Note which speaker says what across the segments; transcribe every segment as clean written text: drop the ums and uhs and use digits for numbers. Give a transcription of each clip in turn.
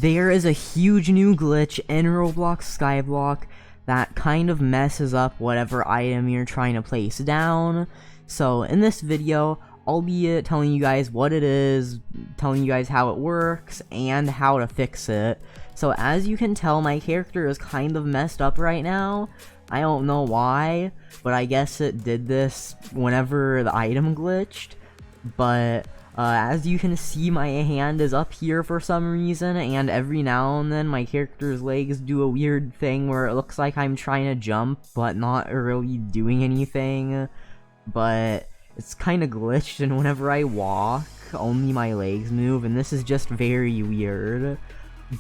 Speaker 1: There is a huge new glitch in Roblox Skyblock that kind of messes up whatever item you're trying to place down. So in this video, I'll be telling you guys what it is, telling you guys how it works, and how to fix it. So as you can tell, my character is kind of messed up right now. I don't know why, but I guess it did this whenever the item glitched. But as you can see, my hand is up here for some reason, and every now and then my character's legs do a weird thing where it looks like I'm trying to jump, but not really doing anything. But it's kind of glitched, and whenever I walk, only my legs move, and this is just very weird.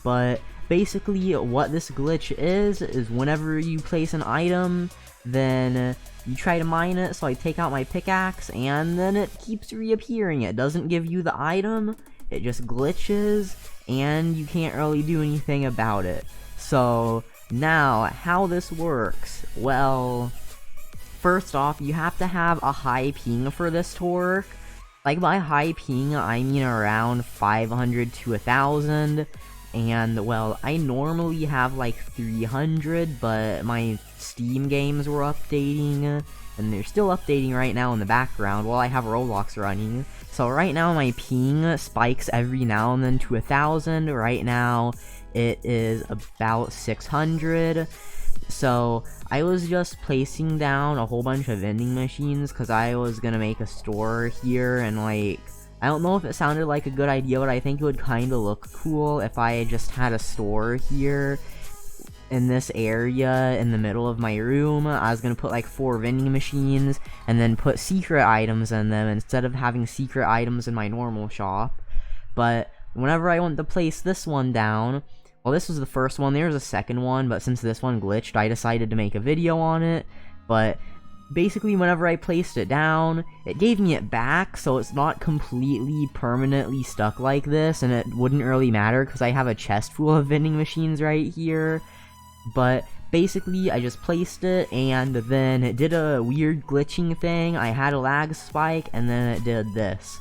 Speaker 1: But basically, what this glitch is whenever you place an item, then you try to mine it, so I take out my pickaxe, and then it keeps reappearing. It doesn't give you the item, it just glitches, and you can't really do anything about it. So, now, how this works? Well, first off, you have to have a high ping for this to work. Like, by high ping, I mean around 500 to 1000. And, well, I normally have like 300, but my Steam games were updating, and they're still updating right now in the background while I have Roblox running. So right now my ping spikes every now and then to 1000. Right now it is about 600. So I was just placing down a whole bunch of vending machines because I was gonna make a store here, and like, I don't know if it sounded like a good idea, but I think it would kind of look cool if I just had a store here in this area in the middle of my room. I was going to put like 4 vending machines and then put secret items in them instead of having secret items in my normal shop. But whenever I went to place this one down, well, this was the first one, there was a second one, but since this one glitched, I decided to make a video on it. But basically, whenever I placed it down, it gave me it back, so it's not completely permanently stuck like this, and it wouldn't really matter because I have a chest full of vending machines right here. But basically, I just placed it, and then it did a weird glitching thing. I had a lag spike, and then it did this.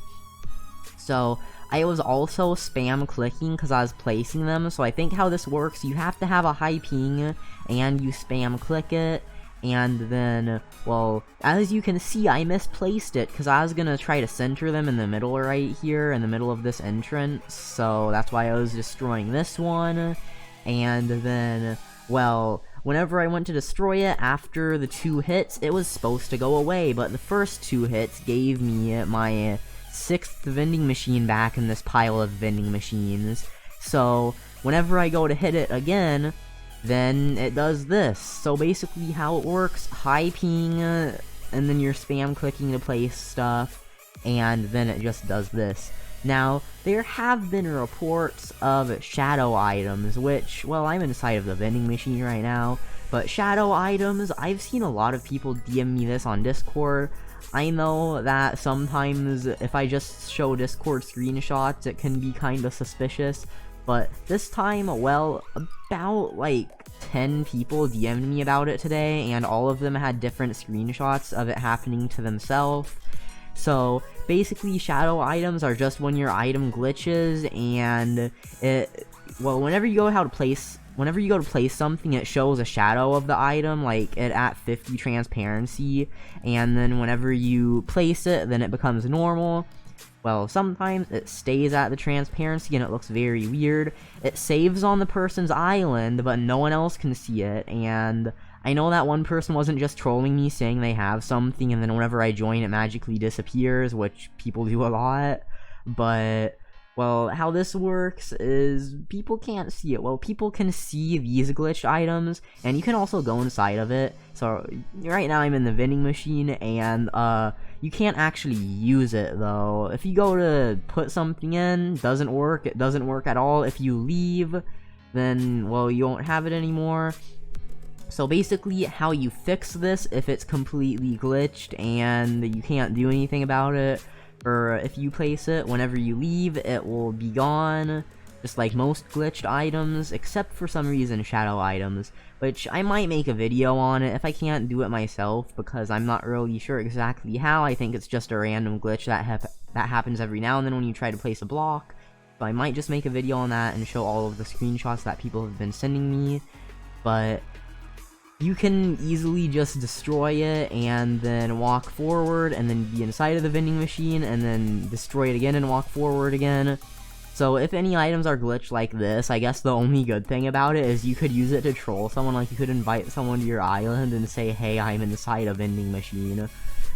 Speaker 1: So I was also spam clicking because I was placing them, so I think how this works, you have to have a high ping, and you spam click it. And then, well, as you can see, I misplaced it because I was gonna try to center them in the middle right here, in the middle of this entrance. So that's why I was destroying this one. And then, well, whenever I went to destroy it after the 2 hits, it was supposed to go away. But the first 2 hits gave me my 6th vending machine back in this pile of vending machines. So whenever I go to hit it again, then it does this. So basically how it works, high ping, and then you're spam clicking to place stuff, and then it just does this. Now, there have been reports of shadow items, which, well, I'm inside of the vending machine right now, but shadow items, I've seen a lot of people DM me this on Discord. I know that sometimes if I just show Discord screenshots, it can be kinda suspicious. But this time, well, about like 10 people DM'd me about it today, and all of them had different screenshots of it happening to themselves. So basically, shadow items are just when your item glitches, and it, well, whenever you go to place something, it shows a shadow of the item, like it at 50 transparency, and then whenever you place it, then it becomes normal. Well, sometimes it stays at the transparency and it looks very weird. It saves on the person's island, but no one else can see it, and I know that one person wasn't just trolling me saying they have something and then whenever I join it magically disappears, which people do a lot. But, well, how this works is people can't see it. Well, people can see these glitched items, and you can also go inside of it. So right now I'm in the vending machine, and you can't actually use it though. If you go to put something in, doesn't work, it doesn't work at all. If you leave, then, well, you won't have it anymore. So basically, how you fix this if it's completely glitched and you can't do anything about it, or if you place it, whenever you leave, it will be gone. just like most glitched items, except for some reason shadow items, which I might make a video on it if I can't do it myself, because I'm not really sure exactly how. I think it's just a random glitch that happens every now and then when you try to place a block. I might just make a video on that and show all of the screenshots that people have been sending me, but you can easily just destroy it and then walk forward and then be inside of the vending machine and then destroy it again and walk forward again. So if any items are glitched like this, I guess the only good thing about it is you could use it to troll someone. Like, you could invite someone to your island and say, hey, I'm inside a vending machine.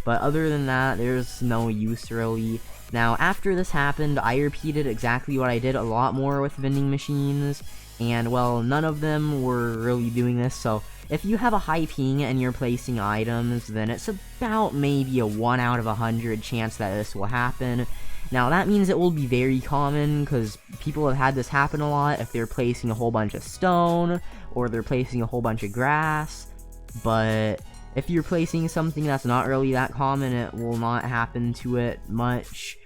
Speaker 1: But other than that, there's no use really. Now, after this happened, I repeated exactly what I did a lot more with vending machines, and well, none of them were really doing this. So if you have a high ping and you're placing items, then it's about maybe a 1 out of 100 chance that this will happen. Now, that means it will be very common, because people have had this happen a lot if they're placing a whole bunch of stone, or they're placing a whole bunch of grass. But if you're placing something that's not really that common, it will not happen to it much.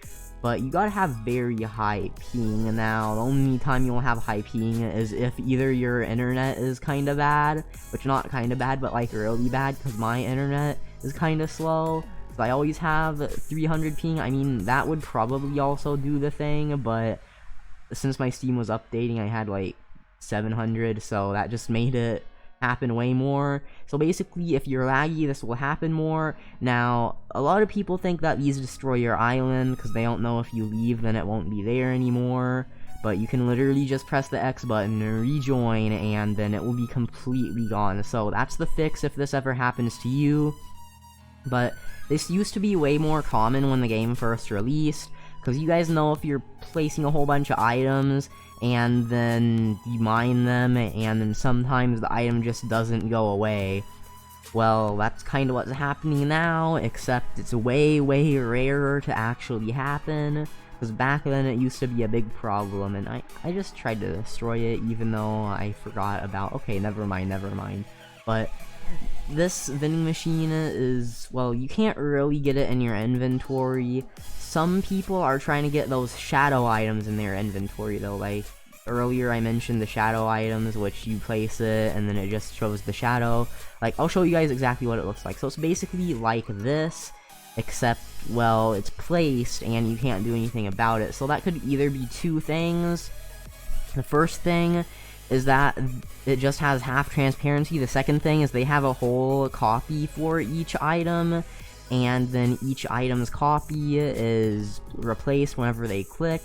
Speaker 1: But you gotta have very high ping. Now, the only time you'll have high ping is if either your internet is kinda bad, which not kinda bad, but like really bad, because my internet is kinda slow. So I always have 300 ping. I mean, that would probably also do the thing, but since my Steam was updating, I had like 700, so that just made it happen way more. So basically, if you're laggy, this will happen more. Now, a lot of people think that these destroy your island, because they don't know if you leave, then it won't be there anymore. But you can literally just press the X button, rejoin, and then it will be completely gone. So that's the fix if this ever happens to you. But this used to be way more common when the game first released, because you guys know if you're placing a whole bunch of items and then you mine them and then sometimes the item just doesn't go away. Well, that's kind of what's happening now, except it's way rarer to actually happen, because back then it used to be a big problem, and I just tried to destroy it even though I forgot about, okay, never mind. But this vending machine is, well, you can't really get it in your inventory. Some people are trying to get those shadow items in their inventory though. Like earlier I mentioned the shadow items, which you place it and then it just shows the shadow. Like, I'll show you guys exactly what it looks like. So it's basically like this, except, well, it's placed and you can't do anything about it. So that could either be two things. The first thing is that it just has half transparency. The second thing is they have a whole copy for each item, and then each item's copy is replaced whenever they click.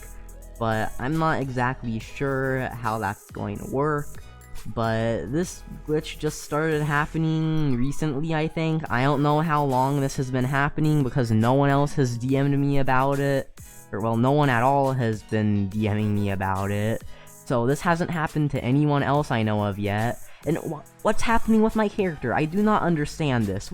Speaker 1: But I'm not exactly sure how that's going to work. But this glitch just started happening recently, I think. I don't know how long this has been happening, because no one else has DM'd me about it. Or, well, no one at all has been DMing me about it. So this hasn't happened to anyone else I know of yet. And what's happening with my character? I do not understand this.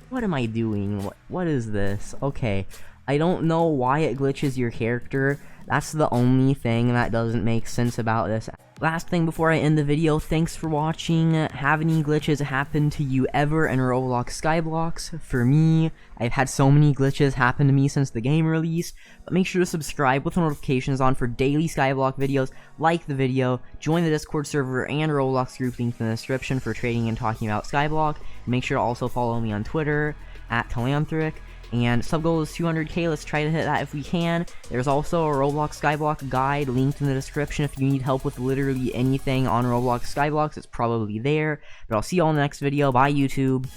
Speaker 1: What am I doing? What is this? Okay, I don't know why it glitches your character. That's the only thing that doesn't make sense about this. Last thing before I end the video, thanks for watching. Have any glitches happen to you ever in Roblox Skyblox? For me, I've had so many glitches happen to me since the game released, but make sure to subscribe with the notifications on for daily Skyblock videos, like the video, join the Discord server and Roblox group linked in the description for trading and talking about Skyblock. Make sure to also follow me on Twitter, @Telanthric. And sub goal is 200k, let's try to hit that if we can. There's also a Roblox Skyblock guide linked in the description if you need help with literally anything on Roblox Skyblox, it's probably there. But I'll see you all in the next video, bye YouTube.